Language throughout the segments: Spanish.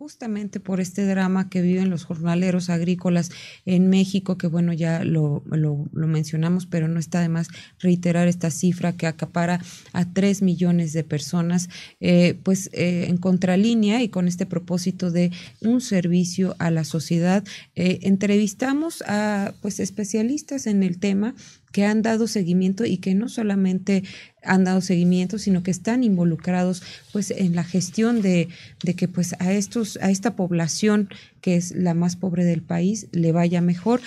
justamente por este drama que viven los jornaleros agrícolas en México, que bueno, ya lo mencionamos, pero no está de más reiterar esta cifra que acapara a 3 millones de personas, en contralínea y con este propósito de un servicio a la sociedad. Entrevistamos a pues especialistas en el tema que han dado seguimiento y que no solamente han dado seguimiento, sino que están involucrados pues en la gestión de que pues a esta población que es la más pobre del país le vaya mejor.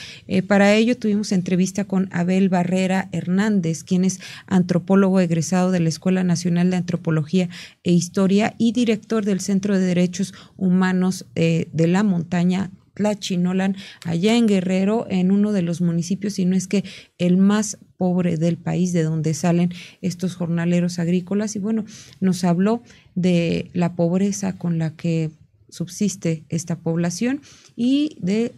Para ello tuvimos entrevista con Abel Barrera Hernández, quien es antropólogo egresado de la Escuela Nacional de Antropología e Historia y director del Centro de Derechos Humanos de la Montaña Tlachinolan, allá en Guerrero, en uno de los municipios, si no es que el más pobre del país, de donde salen estos jornaleros agrícolas. Y bueno, nos habló de la pobreza con la que subsiste esta población y de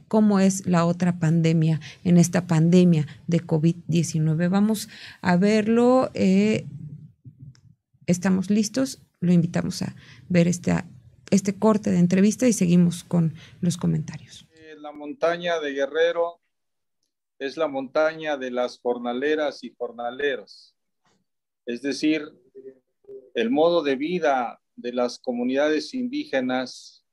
cómo es la otra pandemia, en esta pandemia de COVID-19. Vamos a verlo. Estamos listos. Lo invitamos a ver este corte de entrevista y seguimos con los comentarios. La montaña de Guerrero es la montaña de las jornaleras y jornaleros. Es decir, el modo de vida de las comunidades indígenas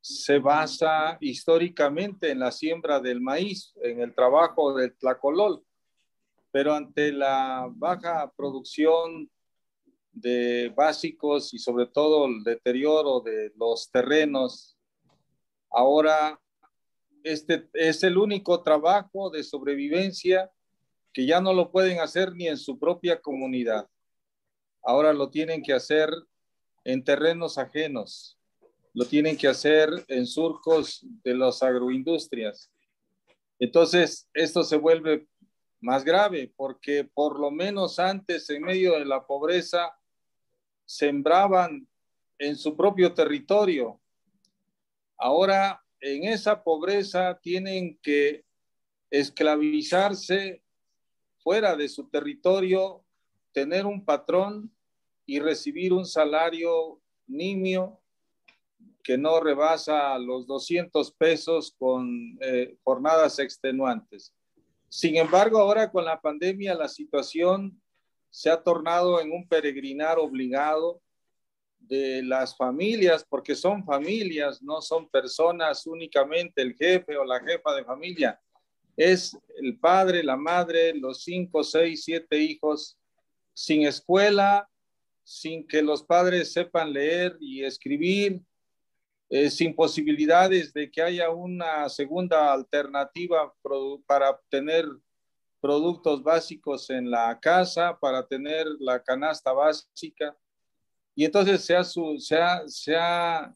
se basa históricamente en la siembra del maíz, en el trabajo del tlacolol, pero ante la baja producción de básicos y sobre todo el deterioro de los terrenos, ahora este es el único trabajo de sobrevivencia que ya no lo pueden hacer ni en su propia comunidad. Ahora lo tienen que hacer en terrenos ajenos, lo tienen que hacer en surcos de las agroindustrias. Entonces, esto se vuelve más grave porque por lo menos antes, en medio de la pobreza, sembraban en su propio territorio. Ahora, en esa pobreza, tienen que esclavizarse fuera de su territorio, tener un patrón y recibir un salario nimio que no rebasa los 200 pesos con jornadas extenuantes. Sin embargo, ahora con la pandemia, la situación se ha tornado en un peregrinar obligado de las familias, porque son familias, no son personas únicamente el jefe o la jefa de familia. Es el padre, la madre, los 5, 6, 7 hijos sin escuela, sin que los padres sepan leer y escribir, sin posibilidades de que haya una segunda alternativa para obtener productos básicos en la casa, para tener la canasta básica. Y entonces se ha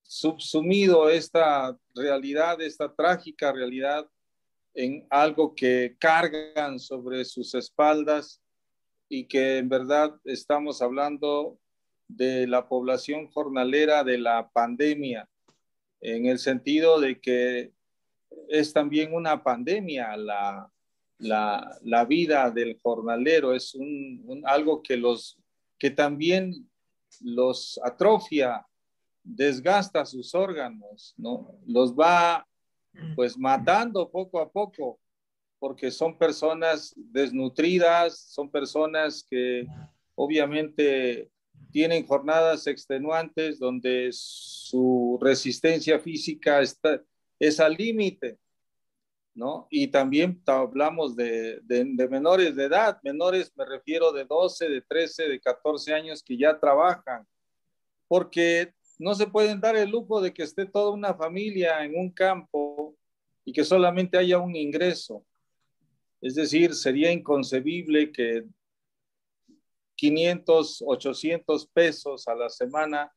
subsumido esta realidad, esta trágica realidad, en algo que cargan sobre sus espaldas y que en verdad estamos hablando de la población jornalera de la pandemia, en el sentido de que es también una pandemia la vida del jornalero, es algo que también los atrofia, desgasta sus órganos, ¿no? Los va pues matando poco a poco, porque son personas desnutridas, son personas que obviamente tienen jornadas extenuantes donde su resistencia física es al límite, ¿no? Y también hablamos de menores de edad, menores me refiero de 12, de 13, de 14 años que ya trabajan, porque no se pueden dar el lujo de que esté toda una familia en un campo y que solamente haya un ingreso. Es decir, sería inconcebible que 500, 800 pesos a la semana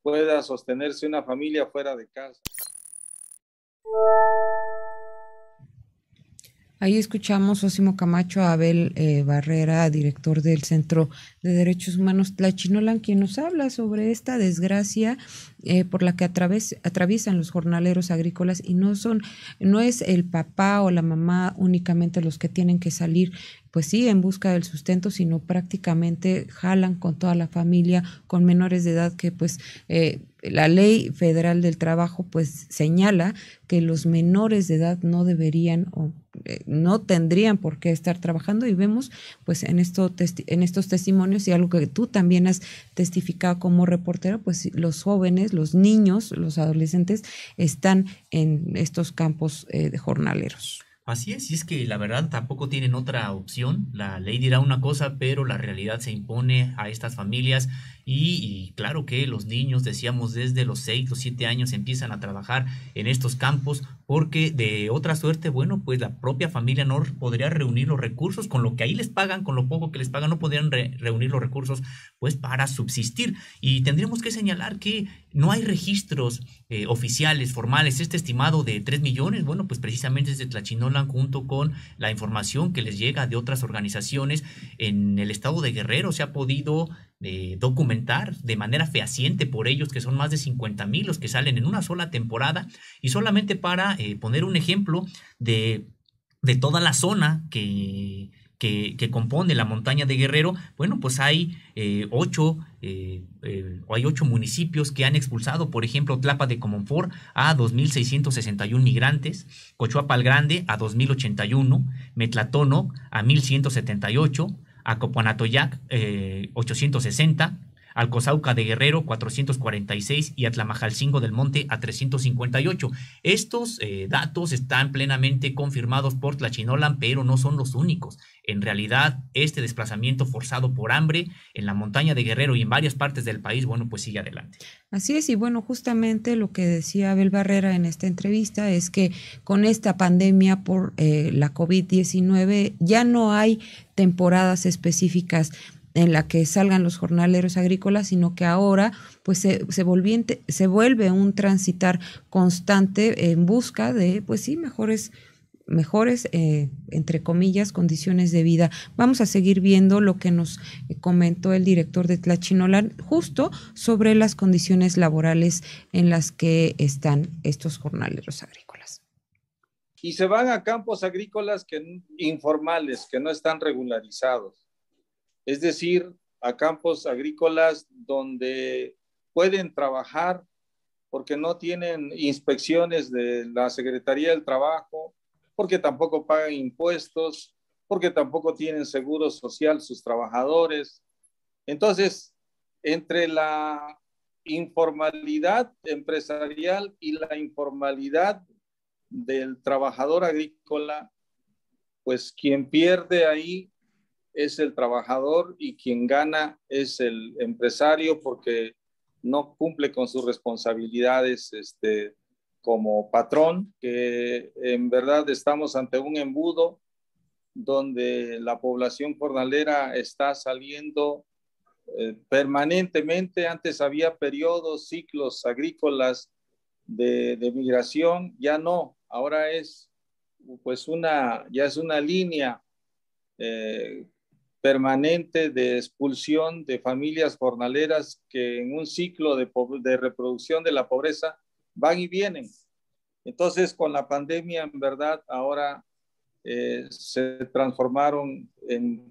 pueda sostenerse una familia fuera de casa. Ahí escuchamos Osimo Camacho, a Abel Barrera, director del Centro de Derechos Humanos Tlachinolan, quien nos habla sobre esta desgracia por la que atraviesan los jornaleros agrícolas, y no es el papá o la mamá únicamente los que tienen que salir pues sí, en busca del sustento, sino prácticamente jalan con toda la familia, con menores de edad que pues la ley federal del trabajo pues señala que los menores de edad no deberían o no tendrían por qué estar trabajando, y vemos pues en estos testimonios, y algo que tú también has testificado como reportero, pues los jóvenes, los niños, los adolescentes están en estos campos de jornaleros. Así es, y es que la verdad tampoco tienen otra opción. La ley dirá una cosa, pero la realidad se impone a estas familias y claro que los niños, decíamos, desde los 6 o 7 años empiezan a trabajar en estos campos porque de otra suerte, bueno, pues la propia familia no podría reunir los recursos con lo que ahí les pagan, con lo poco que les pagan, no podrían reunir los recursos pues para subsistir. Y tendríamos que señalar que no hay registros oficiales, formales. Este estimado de 3 millones, bueno, pues precisamente desde Tlachinolan, junto con la información que les llega de otras organizaciones en el estado de Guerrero, se ha podido documentar de manera fehaciente por ellos que son más de 50,000 los que salen en una sola temporada. Y solamente para poner un ejemplo de toda la zona que compone la montaña de Guerrero, bueno, pues hay 8 municipios que han expulsado, por ejemplo, Tlapa de Comonfort a 2,661 migrantes, Cochuapa el Grande a 2,081, Metlatónoc a 1,178, Acopanatoyac 860, Alcozauca de Guerrero 446 y Atlamajalcingo del Monte a 358. Estos datos están plenamente confirmados por Tlachinolan, pero no son los únicos. En realidad, este desplazamiento forzado por hambre en la montaña de Guerrero y en varias partes del país, bueno, pues sigue adelante. Así es, y bueno, justamente lo que decía Abel Barrera en esta entrevista es que con esta pandemia por la COVID-19 ya no hay temporadas específicas en la que salgan los jornaleros agrícolas, sino que ahora pues se vuelve un transitar constante en busca de, pues sí, mejores entre comillas, condiciones de vida. Vamos a seguir viendo lo que nos comentó el director de Tlachinolan justo sobre las condiciones laborales en las que están estos jornaleros agrícolas. Y se van a campos agrícolas informales, que no están regularizados. Es decir, a campos agrícolas donde pueden trabajar porque no tienen inspecciones de la Secretaría del Trabajo, porque tampoco pagan impuestos, porque tampoco tienen seguro social sus trabajadores. Entonces, entre la informalidad empresarial y la informalidad del trabajador agrícola, pues quien pierde ahí es el trabajador y quien gana es el empresario porque no cumple con sus responsabilidades como patrón, que en verdad estamos ante un embudo donde la población jornalera está saliendo permanentemente. Antes había periodos, ciclos agrícolas de migración, ya no, ahora es pues ya es una línea permanente de expulsión de familias jornaleras que en un ciclo de reproducción de la pobreza van y vienen. Entonces, con la pandemia, en verdad, ahora se transformaron en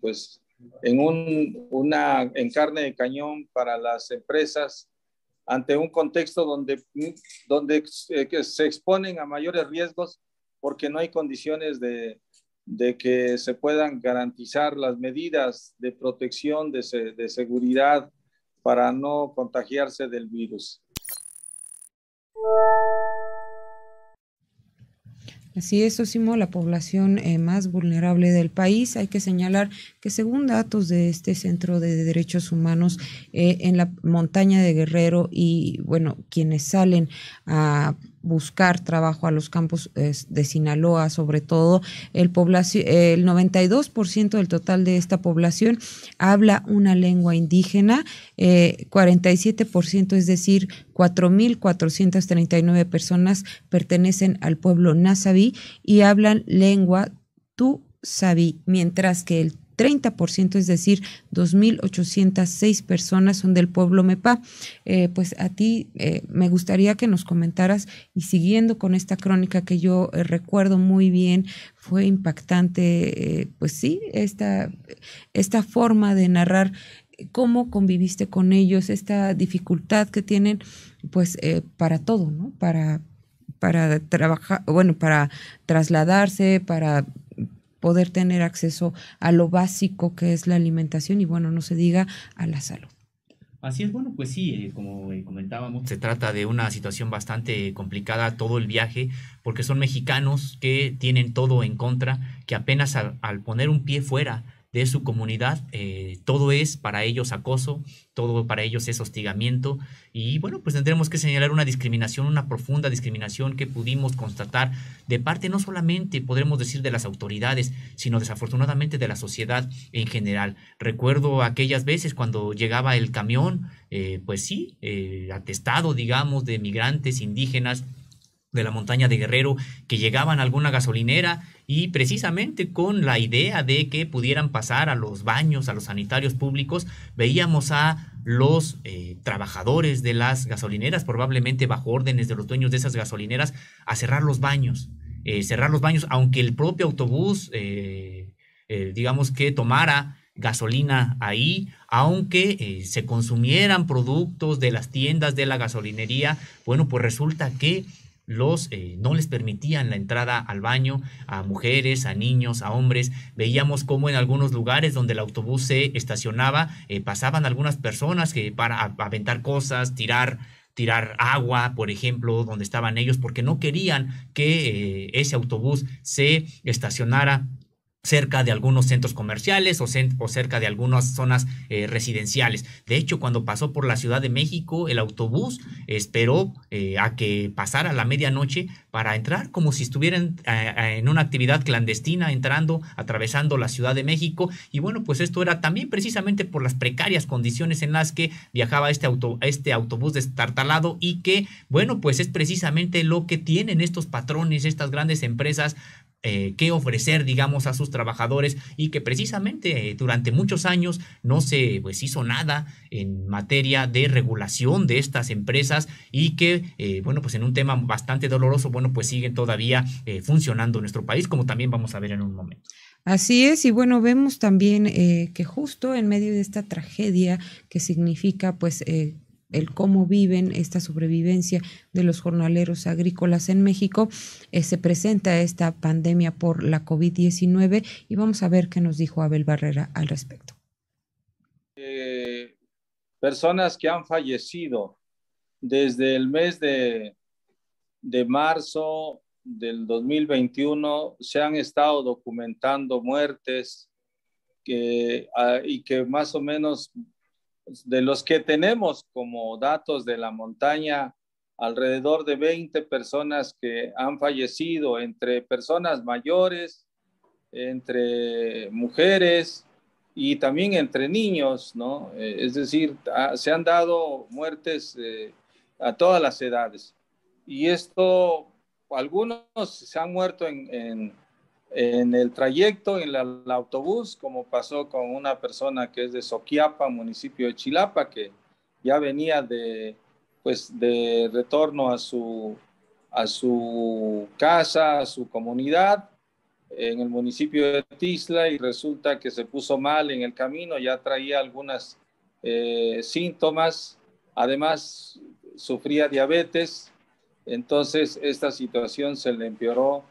carne de cañón para las empresas ante un contexto donde se exponen a mayores riesgos porque no hay condiciones de que se puedan garantizar las medidas de protección, de seguridad para no contagiarse del virus. Así es, Sosimo, la población más vulnerable del país. Hay que señalar que según datos de este Centro de Derechos Humanos en la montaña de Guerrero y, bueno, quienes salen a buscar trabajo a los campos de Sinaloa, sobre todo, el 92% del total de esta población habla una lengua indígena, 47%, es decir, 4,439 personas pertenecen al pueblo Nazaví y hablan lengua Tusaví, mientras que el 30%, es decir, 2.806 personas son del pueblo Mepa. Pues a ti me gustaría que nos comentaras, y siguiendo con esta crónica que yo recuerdo muy bien, fue impactante, pues sí, esta forma de narrar cómo conviviste con ellos, esta dificultad que tienen, pues para todo, ¿no? Para trabajar, bueno, para trasladarse, para poder tener acceso a lo básico que es la alimentación y, bueno, no se diga a la salud. Así es, bueno, pues sí, como comentábamos, se trata de una situación bastante complicada todo el viaje, porque son mexicanos que tienen todo en contra, que apenas al poner un pie fuera de su comunidad, todo es para ellos acoso, todo para ellos es hostigamiento, y bueno, pues tendremos que señalar una discriminación, una profunda discriminación que pudimos constatar de parte no solamente, podremos decir, de las autoridades, sino desafortunadamente de la sociedad en general. Recuerdo aquellas veces cuando llegaba el camión, pues sí, atestado, digamos, de migrantes indígenas de la montaña de Guerrero, que llegaban a alguna gasolinera y precisamente con la idea de que pudieran pasar a los baños, a los sanitarios públicos, veíamos a los trabajadores de las gasolineras, probablemente bajo órdenes de los dueños de esas gasolineras, a cerrar los baños, aunque el propio autobús, digamos que tomara gasolina ahí, aunque se consumieran productos de las tiendas de la gasolinería, bueno, pues resulta que no les permitían la entrada al baño a mujeres, a niños, a hombres. Veíamos cómo en algunos lugares donde el autobús se estacionaba, pasaban algunas personas que para aventar cosas, tirar agua, por ejemplo, donde estaban ellos, porque no querían que ese autobús se estacionara cerca de algunos centros comerciales o cerca de algunas zonas residenciales. De hecho, cuando pasó por la Ciudad de México, el autobús esperó a que pasara la medianoche para entrar como si estuvieran en una actividad clandestina, entrando, atravesando la Ciudad de México. Y bueno, pues esto era también precisamente por las precarias condiciones en las que viajaba este autobús destartalado, y que, bueno, pues es precisamente lo que tienen estos patrones, estas grandes empresas, que ofrecer, digamos, a sus trabajadores, y que precisamente durante muchos años no se pues hizo nada en materia de regulación de estas empresas, y que bueno, pues en un tema bastante doloroso, bueno, pues siguen todavía funcionando en nuestro país, como también vamos a ver en un momento. Así es, y bueno, vemos también que justo en medio de esta tragedia que significa pues el cómo viven esta sobrevivencia de los jornaleros agrícolas en México, se presenta esta pandemia por la COVID-19, y vamos a ver qué nos dijo Abel Barrera al respecto. Personas que han fallecido desde el mes de marzo del 2021, se han estado documentando muertes y que más o menos, de los que tenemos como datos de la montaña, alrededor de 20 personas que han fallecido, entre personas mayores, entre mujeres y también entre niños, ¿no? Es decir, se han dado muertes a todas las edades. Y esto, algunos se han muerto en el trayecto, en el autobús, como pasó con una persona que es de Soquiapa, municipio de Chilapa, que ya venía de retorno a su casa, a su comunidad, en el municipio de Tizla, y resulta que se puso mal en el camino, ya traía algunos síntomas, además sufría diabetes, entonces esta situación se le empeoró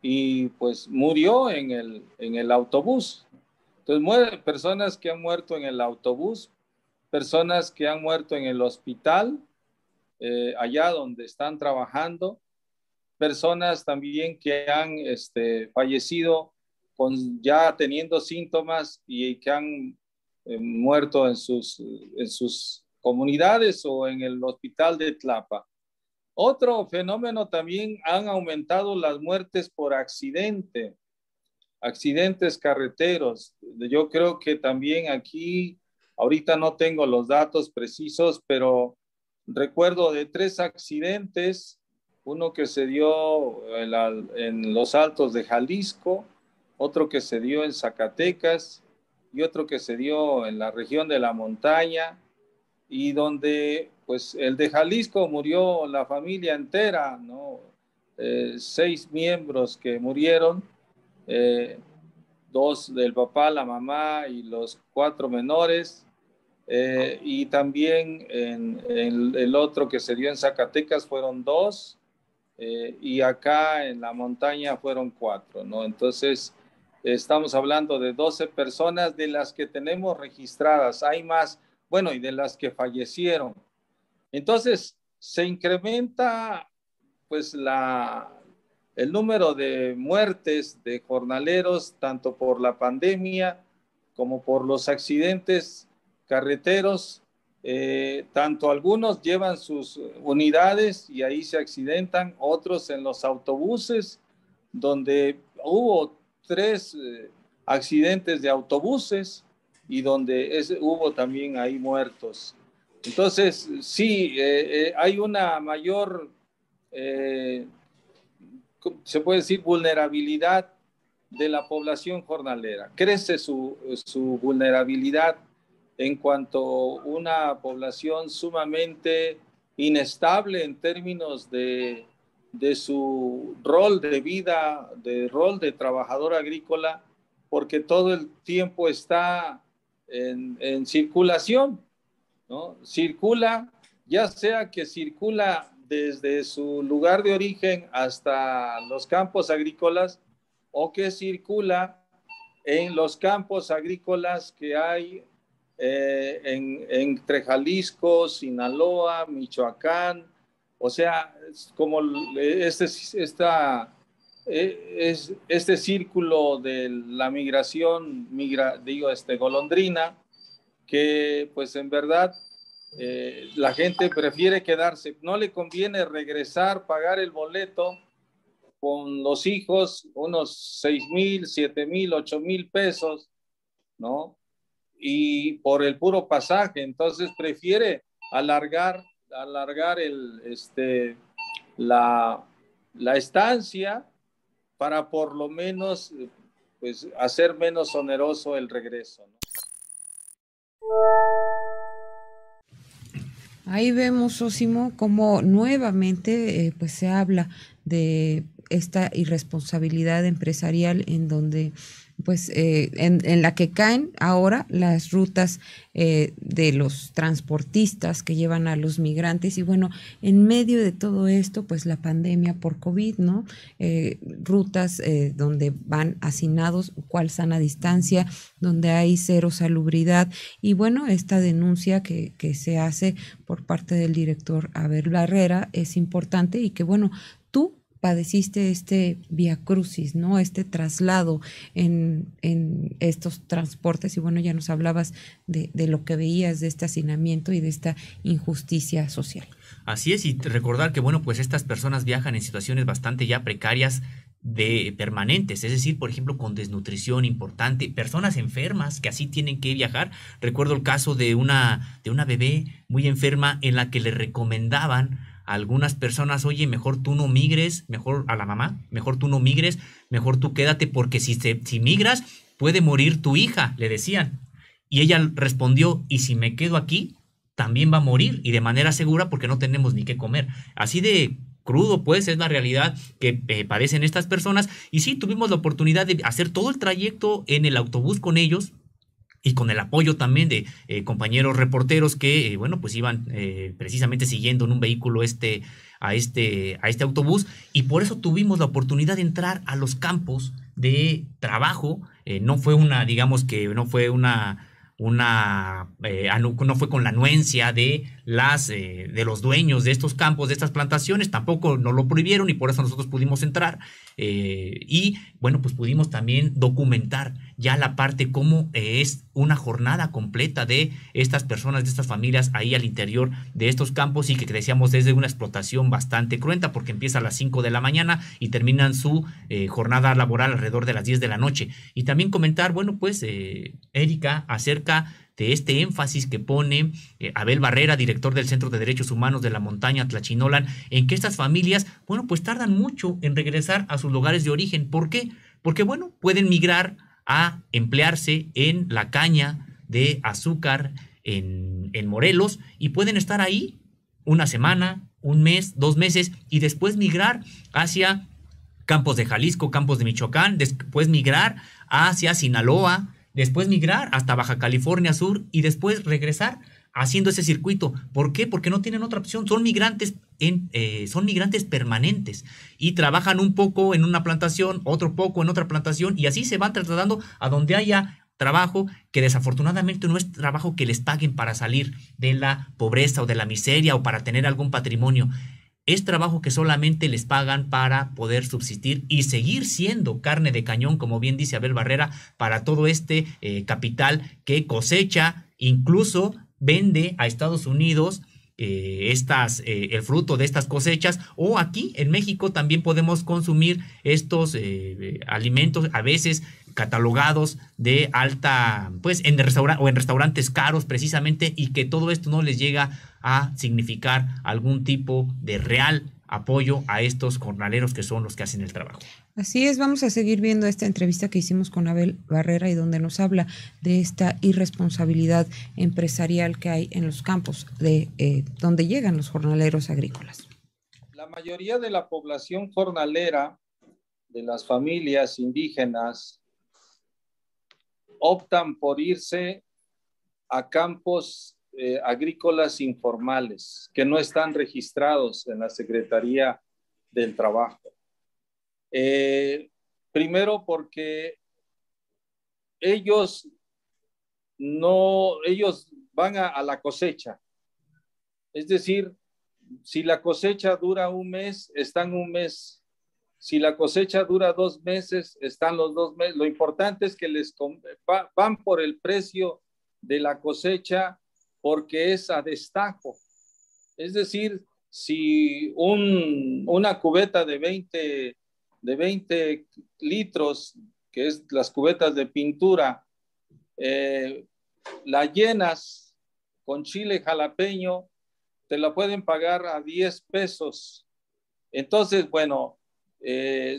y pues murió en el autobús. Entonces, personas que han muerto en el autobús, personas que han muerto en el hospital, allá donde están trabajando, personas también que han fallecido ya teniendo síntomas y que han muerto en sus comunidades o en el hospital de Tlapa. Otro fenómeno también, han aumentado las muertes por accidentes carreteros. Yo creo que también aquí, ahorita no tengo los datos precisos, pero recuerdo de 3 accidentes, uno que se dio en los Altos de Jalisco, otro que se dio en Zacatecas y otro que se dio en la región de la montaña, y donde pues el de Jalisco murió la familia entera, ¿no? 6 miembros que murieron, 2 del papá, la mamá y los 4 menores. Y también en el otro que se dio en Zacatecas fueron 2, y acá en la montaña fueron 4, ¿no? Entonces, estamos hablando de 12 personas de las que tenemos registradas. Hay más, bueno, y de las que fallecieron. Entonces, se incrementa pues el número de muertes de jornaleros, tanto por la pandemia como por los accidentes carreteros. Tanto algunos llevan sus unidades y ahí se accidentan, otros en los autobuses, donde hubo 3 accidentes de autobuses y donde hubo también ahí muertos. Entonces, sí, hay una mayor, se puede decir, vulnerabilidad de la población jornalera. Crece su vulnerabilidad en cuanto a una población sumamente inestable en términos de su rol de vida, de rol de trabajador agrícola, porque todo el tiempo está en circulación, ¿no? Circula, ya sea que circula desde su lugar de origen hasta los campos agrícolas, o que circula en los campos agrícolas que hay entre Jalisco, Sinaloa, Michoacán. O sea, como este círculo de la migración, golondrina, que pues en verdad la gente prefiere quedarse, no le conviene regresar, pagar el boleto con los hijos, unos 6,000, 7,000, 8,000 pesos, ¿no? Y por el puro pasaje, entonces prefiere alargar la estancia para por lo menos pues hacer menos oneroso el regreso, ¿no? Ahí vemos, Sosimo, cómo nuevamente pues se habla de esta irresponsabilidad empresarial en donde pues en la que caen ahora las rutas de los transportistas que llevan a los migrantes. Y bueno, en medio de todo esto, pues la pandemia por COVID, ¿no? Rutas donde van hacinados, cual sana distancia, donde hay cero salubridad. Y bueno, esta denuncia que se hace por parte del director Abel Barrera es importante, y que bueno, tú padeciste este viacrucis, ¿no? Este traslado en estos transportes, y bueno, ya nos hablabas de lo que veías de este hacinamiento y de esta injusticia social. Así es, y recordar que bueno, pues estas personas viajan en situaciones bastante ya precarias, de permanentes, es decir, por ejemplo, con desnutrición importante, personas enfermas que así tienen que viajar. Recuerdo el caso de una bebé muy enferma en la que le recomendaban a algunas personas: oye, mejor tú no migres, mejor a la mamá, mejor tú no migres, mejor tú quédate, porque si migras puede morir tu hija, le decían. Y ella respondió: y si me quedo aquí, también va a morir, y de manera segura, porque no tenemos ni qué comer. Así de crudo, pues, es la realidad que padecen estas personas. Y sí, tuvimos la oportunidad de hacer todo el trayecto en el autobús con ellos, y con el apoyo también de compañeros reporteros que, bueno, pues iban precisamente siguiendo en un vehículo a este autobús, y por eso tuvimos la oportunidad de entrar a los campos de trabajo. No fue no fue con la anuencia de los dueños de estos campos, de estas plantaciones. Tampoco nos lo prohibieron, y por eso nosotros pudimos entrar, y bueno, pues pudimos también documentar ya la parte cómo es una jornada completa de estas personas, de estas familias ahí al interior de estos campos, y que decíamos desde una explotación bastante cruenta, porque empieza a las 5 de la mañana y terminan su jornada laboral alrededor de las 10 de la noche. Y también comentar, bueno, pues Erika, acerca de este énfasis que pone Abel Barrera, director del Centro de Derechos Humanos de la Montaña Tlachinolan, en que estas familias, bueno, pues tardan mucho en regresar a sus lugares de origen. ¿Por qué? Porque, bueno, pueden migrar a emplearse en la caña de azúcar en Morelos y pueden estar ahí una semana, un mes, 2 meses y después migrar hacia campos de Jalisco, campos de Michoacán, después migrar hacia Sinaloa, después migrar hasta Baja California Sur y después regresar haciendo ese circuito. ¿Por qué? Porque no tienen otra opción. Son migrantes permanentes y trabajan un poco en una plantación, otro poco en otra plantación y así se van trasladando a donde haya trabajo, que desafortunadamente no es trabajo que les paguen para salir de la pobreza o de la miseria o para tener algún patrimonio. Es trabajo que solamente les pagan para poder subsistir y seguir siendo carne de cañón, como bien dice Abel Barrera, para todo este capital que cosecha, incluso vende a Estados Unidos el fruto de estas cosechas, o aquí en México también podemos consumir estos alimentos a veces catalogados de alta, pues en restaurantes caros precisamente, y que todo esto no les llega a significar algún tipo de real apoyo a estos jornaleros que son los que hacen el trabajo. Así es, vamos a seguir viendo esta entrevista que hicimos con Abel Barrera y donde nos habla de esta irresponsabilidad empresarial que hay en los campos de donde llegan los jornaleros agrícolas. La mayoría de la población jornalera, de las familias indígenas, optan por irse a campos agrícolas informales que no están registrados en la Secretaría del Trabajo. Primero porque ellos van a la cosecha. Es decir, si la cosecha dura un mes, están un mes. Si la cosecha dura 2 meses, están los 2 meses. Lo importante es que van por el precio de la cosecha porque es a destajo. Es decir, si una cubeta de 20 litros, que es las cubetas de pintura, la llenas con chile jalapeño, te la pueden pagar a 10 pesos. Entonces, bueno,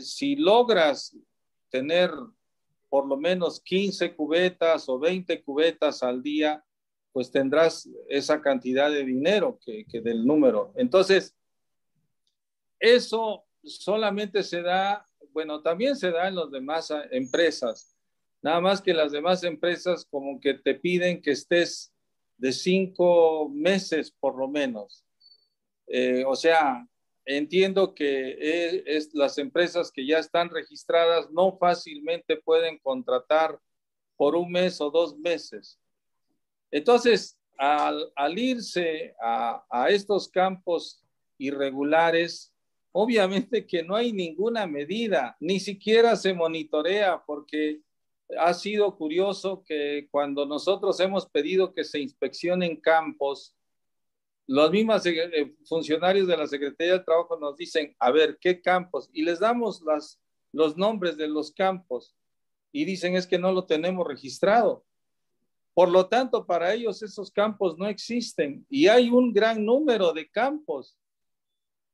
si logras tener por lo menos 15 cubetas o 20 cubetas al día, pues tendrás esa cantidad de dinero que del número. Entonces, eso solamente se da, bueno, también se da en las demás empresas, nada más que las demás empresas como que te piden que estés de 5 meses por lo menos. O sea, entiendo que las empresas que ya están registradas no fácilmente pueden contratar por 1 mes o 2 meses. Entonces, al irse a estos campos irregulares, obviamente que no hay ninguna medida, ni siquiera se monitorea, porque ha sido curioso que cuando nosotros hemos pedido que se inspeccionen campos, los mismos funcionarios de la Secretaría del Trabajo nos dicen, a ver, ¿qué campos? Y les damos los nombres de los campos y dicen, es que no lo tenemos registrado. Por lo tanto, para ellos esos campos no existen y hay un gran número de campos.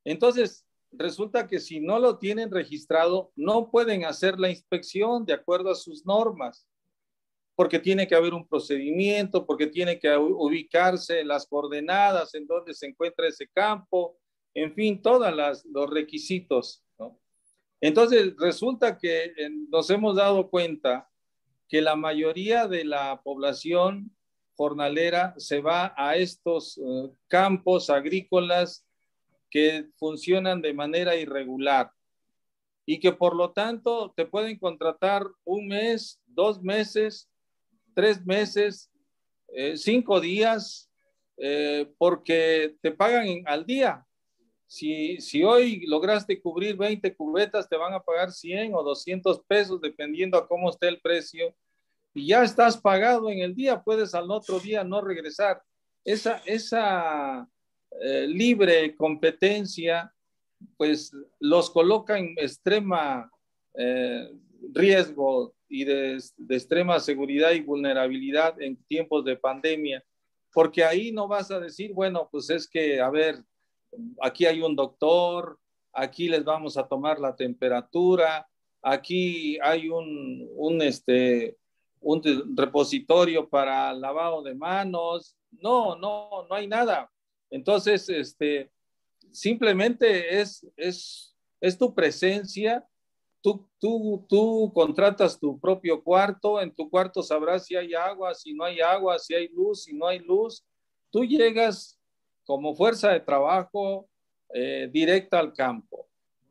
Entonces, resulta que si no lo tienen registrado, no pueden hacer la inspección de acuerdo a sus normas, porque tiene que haber un procedimiento, porque tiene que ubicarse las coordenadas en donde se encuentra ese campo, en fin, todos los requisitos, ¿no? Entonces, resulta que nos hemos dado cuenta que la mayoría de la población jornalera se va a estos campos agrícolas que funcionan de manera irregular y que por lo tanto te pueden contratar 1 mes, 2 meses, 3 meses, 5 días, porque te pagan al día. Si hoy lograste cubrir 20 cubetas, te van a pagar 100 o 200 pesos, dependiendo a cómo esté el precio. Y ya estás pagado en el día, puedes al otro día no regresar. Esa libre competencia, pues los coloca en extrema riesgo y de extrema seguridad y vulnerabilidad en tiempos de pandemia, porque ahí no vas a decir, bueno, pues es que, a ver, aquí hay un doctor, aquí les vamos a tomar la temperatura, aquí hay un repositorio para lavado de manos. No hay nada. Entonces, simplemente es tu presencia. Tú contratas tu propio cuarto, en tu cuarto sabrás si hay agua, si no hay agua, si hay luz, si no hay luz. Tú llegas como fuerza de trabajo directa al campo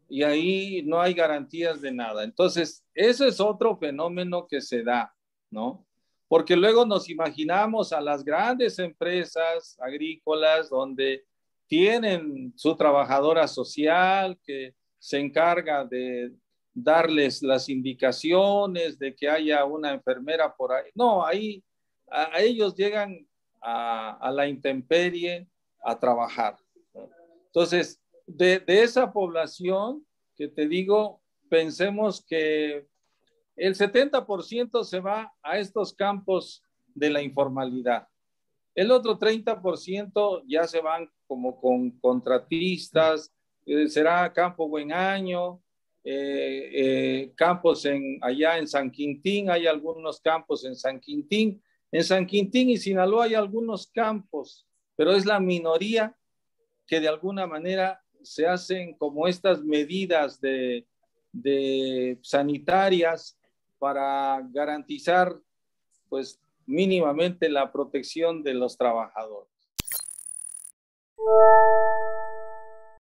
y ahí no hay garantías de nada. Entonces, ese es otro fenómeno que se da, ¿no? Porque luego nos imaginamos a las grandes empresas agrícolas donde tienen su trabajadora social que se encarga de darles las indicaciones de que haya una enfermera por ahí. No, ahí a ellos llegan a la intemperie a trabajar, ¿no? Entonces, de esa población que te digo, pensemos que el 70% se va a estos campos de la informalidad. El otro 30% ya se van como con contratistas, será Campo Buen Año, campos allá en San Quintín, hay algunos campos en San Quintín. En San Quintín y Sinaloa hay algunos campos, pero es la minoría que de alguna manera se hacen como estas medidas de sanitarias para garantizar pues mínimamente la protección de los trabajadores.